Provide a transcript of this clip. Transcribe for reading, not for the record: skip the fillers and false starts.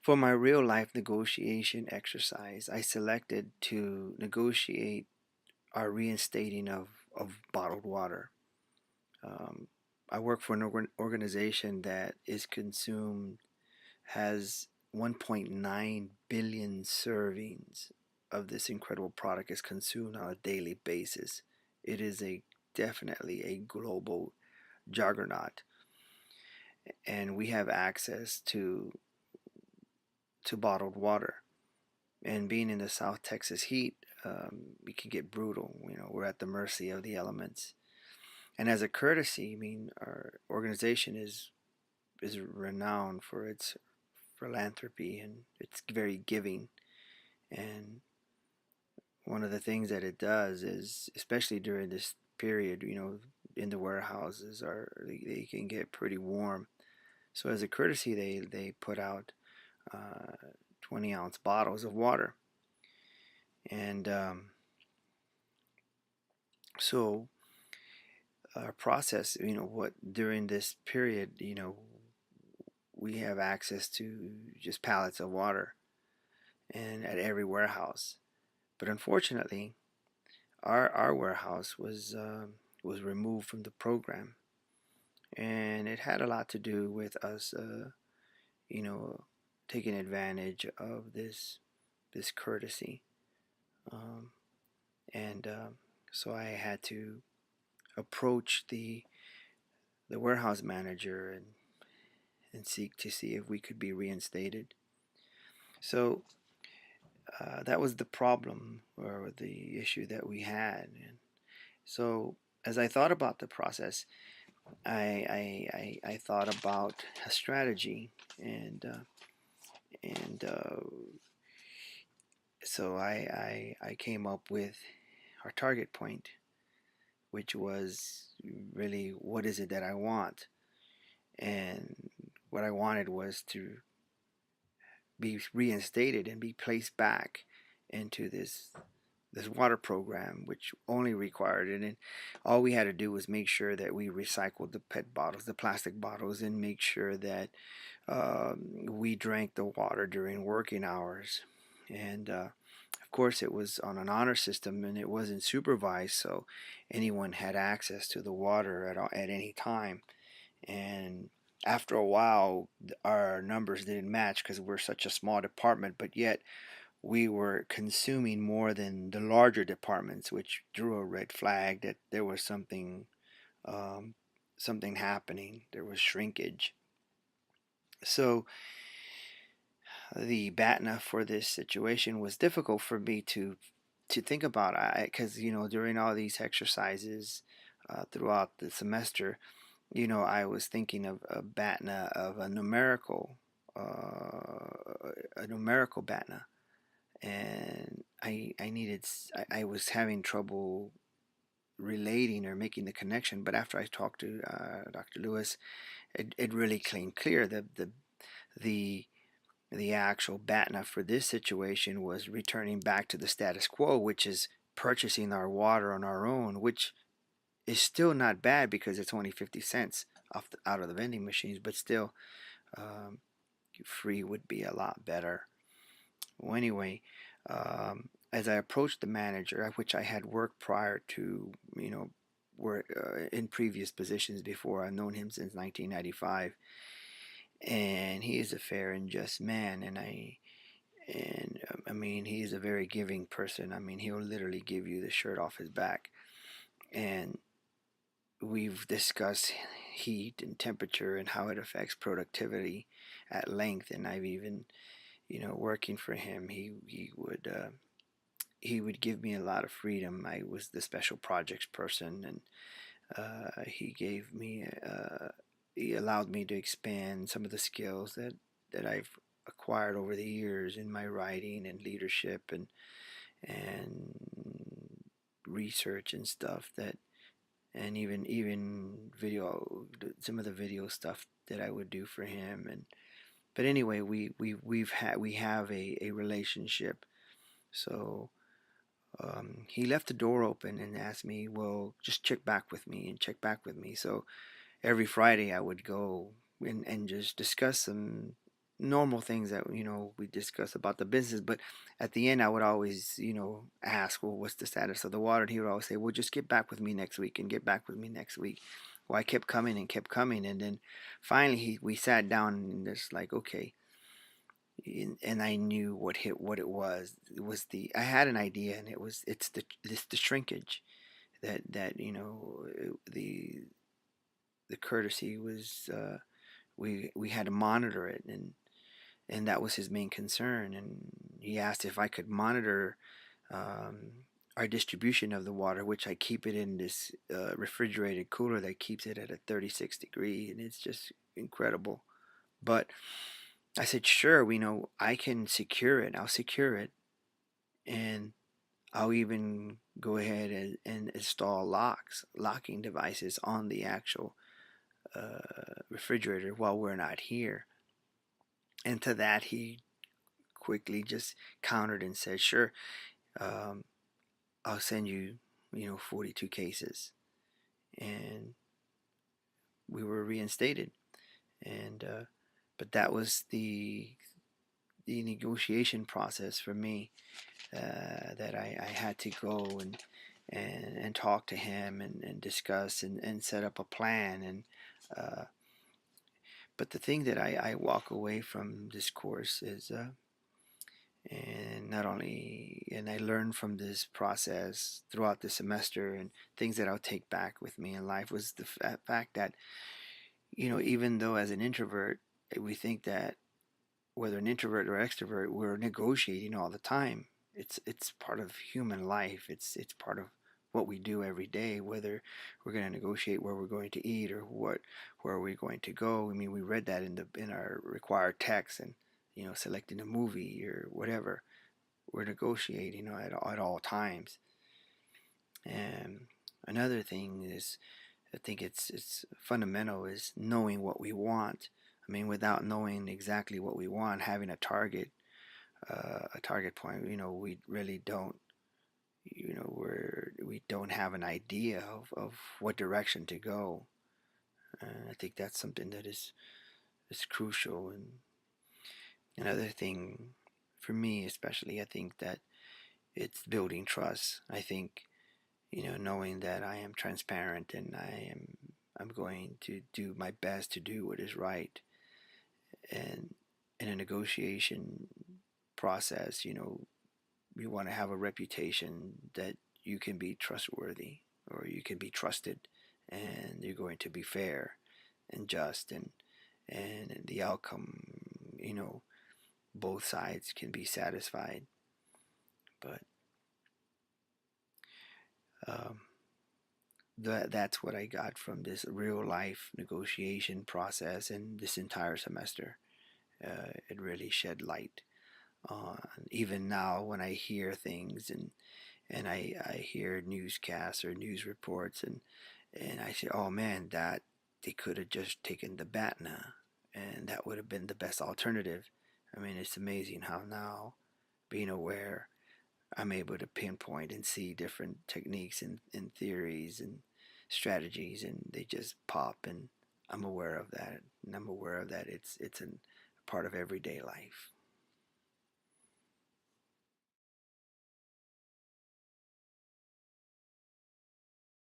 For my real life negotiation exercise, I selected to negotiate our reinstating of bottled water. Um, I work for an organization that is consumed, has 1.9 billion servings of this incredible product is consumed on a daily basis. It is a definitely a global juggernaut, and we have access to bottled water. And being in the South Texas heat, we can get brutal. We're at the mercy of the elements. And as a courtesy, I mean, our organization is renowned for its philanthropy, and it's very giving. And one of the things that it does is, especially during this period, in the warehouses, they can get pretty warm. So as a courtesy, they put out 20-ounce bottles of water. And so our process, what during this period, we have access to just pallets of water and at every warehouse. But unfortunately, our warehouse was removed from the program, and it had a lot to do with us, you know, taking advantage of this courtesy, um, and so I had to approach the warehouse manager and seek to see if we could be reinstated. So that was the problem or the issue that we had. And so as I thought about the process, I thought about a strategy, and so I came up with our target point, which was really what is it that I want, and what I wanted was to be reinstated and be placed back into this water program, which only required it. And all we had to do was make sure that we recycled the PET bottles, the plastic bottles, and make sure that we drank the water during working hours. And of course, it was on an honor system and it wasn't supervised, so anyone had access to the water at any time. And after a while, our numbers didn't match because we're such a small department, but yet we were consuming more than the larger departments, which drew a red flag that there was um, something happening. There was shrinkage. So the BATNA for this situation was difficult for me to think about. Because during all these exercises throughout the semester, I was thinking of a BATNA of a numerical BATNA, and I needed I was having trouble relating or making the connection. But after I talked to Dr. Lewis, it really came clear that the the actual BATNA for this situation was returning back to the status quo, which is purchasing our water on our own, which is still not bad because it's only 50 cents out of the vending machines, but still, um, free would be a lot better. Well, anyway, as I approached the manager, which I had worked prior to, work in previous positions before, I've known him since 1995, and he is a fair and just man, and I mean, he is a very giving person. I mean, he'll literally give you the shirt off his back, and we've discussed heat and temperature and how it affects productivity at length. And I've even, working for him, he would give me a lot of freedom. I was the special projects person, and he allowed me to expand some of the skills that I've acquired over the years in my writing and leadership and research and stuff, that and even video, some of the video stuff that I would do for him. And but anyway, we have a relationship. So he left the door open and asked me, well, just check back with me and check back with me. So every Friday I would go and just discuss some. normal things that we discuss about the business. But at the end, I would always ask, well, what's the status of the water? And he would always say, well, just get back with me next week and get back with me next week. Well, I kept coming and kept coming, and then finally we sat down and it's like, okay. And I knew what it was. It was the I had an idea, and it's the shrinkage that the courtesy was. We had to monitor it, and that was his main concern. And he asked if I could monitor um, our distribution of the water, which I keep it in this refrigerated cooler that keeps it at a 36 degree, and it's just incredible. But I said, sure, I can secure it. I'll secure it, and I'll even go ahead and install locking devices on the actual refrigerator while we're not here. And to that, he quickly just countered and said, sure, um, I'll send you, 42 cases. And we were reinstated. And, but that was the negotiation process for me, that I had to go and talk to him and discuss and set up a plan. And but the thing that I walk away from this course is, and not only, and I learned from this process throughout the semester, and things that I'll take back with me in life, was the fact that, even though as an introvert, we think that whether an introvert or extrovert, we're negotiating all the time. It's part of human life. It's part of what we do every day. Whether we're going to negotiate where we're going to eat, or where we're going to go. I mean, we read that in our required text, and selecting a movie or whatever. We're negotiating, at all times. And another thing is, I think it's fundamental, is knowing what we want. I mean, without knowing exactly what we want, having a target point, we really don't, we don't have an idea of what direction to go. And I think that's something that is crucial. And another thing, for me especially, I think that it's building trust. I think, knowing that I am transparent, and I'm going to do my best to do what is right. And in a negotiation process, you want to have a reputation that you can be trustworthy, or you can be trusted, and you're going to be fair and just, and the outcome, both sides can be satisfied. But um, that's what I got from this real life negotiation process and this entire semester. It really shed light on, even now when I hear things, and I hear newscasts or news reports, and I say, oh man, that they could have just taken the BATNA, and that would have been the best alternative. I mean, it's amazing how now, being aware, I'm able to pinpoint and see different techniques and theories and strategies, and they just pop, and I'm aware of that, and I'm aware of that it's a part of everyday life.